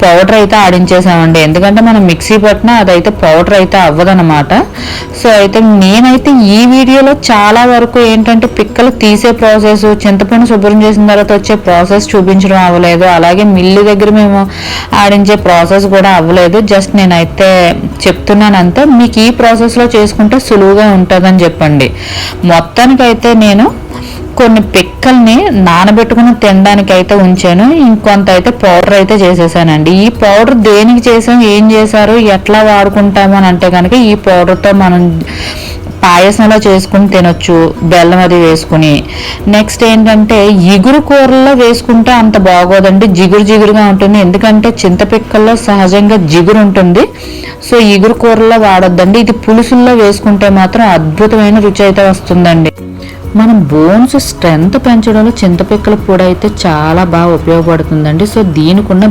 Powder అయితే ఆడించేసామండి. ఎందుకంటే మనం మిక్సీ పట్టినా అదైతే పౌడర్ అయితే అవ్వదనమాట. సో అయితే నేనైతే ఈ వీడియోలో చాలా వరకు ఏంటంటే పిక్కలు తీసే ప్రాసెస్, చింతపండు శుభ్రం చేసిన తర్వాత వచ్చే ప్రాసెస్ చూపించడం అవ్వలేదు. అలాగే మిల్లు దగ్గర మేము ఆడించే ప్రాసెస్ కూడా అవ్వలేదు. జస్ట్ నేనైతే చెప్తున్నాను అంతే. మీకు ఈ ప్రాసెస్లో చేసుకుంటే సులువుగా ఉంటుందని చెప్పండి. మొత్తానికైతే నేను కొన్ని పిక్కల్ని నానబెట్టుకుని తినడానికి అయితే ఉంచాను. ఇంకొంత అయితే పౌడర్ అయితే చేసేసానండి. ఈ పౌడర్ దేనికి చేసాం, ఏం చేశారు, ఎట్లా వాడుకుంటాము అని అంటే కనుక ఈ పౌడర్తో మనం పాయసంలో చేసుకుని తినొచ్చు, బెల్లం అది వేసుకుని. నెక్స్ట్ ఏంటంటే ఇగురు కూరల్లో వేసుకుంటే అంత బాగోదండి, జిగురు జిగురుగా ఉంటుంది. ఎందుకంటే చింతపిక్కల్లో సహజంగా జిగురు ఉంటుంది. సో ఇగురు కూరల్లో వాడొద్దండి. ఇది పులుసుల్లో వేసుకుంటే మాత్రం అద్భుతమైన రుచి అయితే వస్తుందండి. మనం బోన్స్ స్ట్రెంత్ పెంచడంలో చింతపిక్కల పొడి అయితే చాలా బాగా ఉపయోగపడుతుందండి. సో దీనికి ఉన్న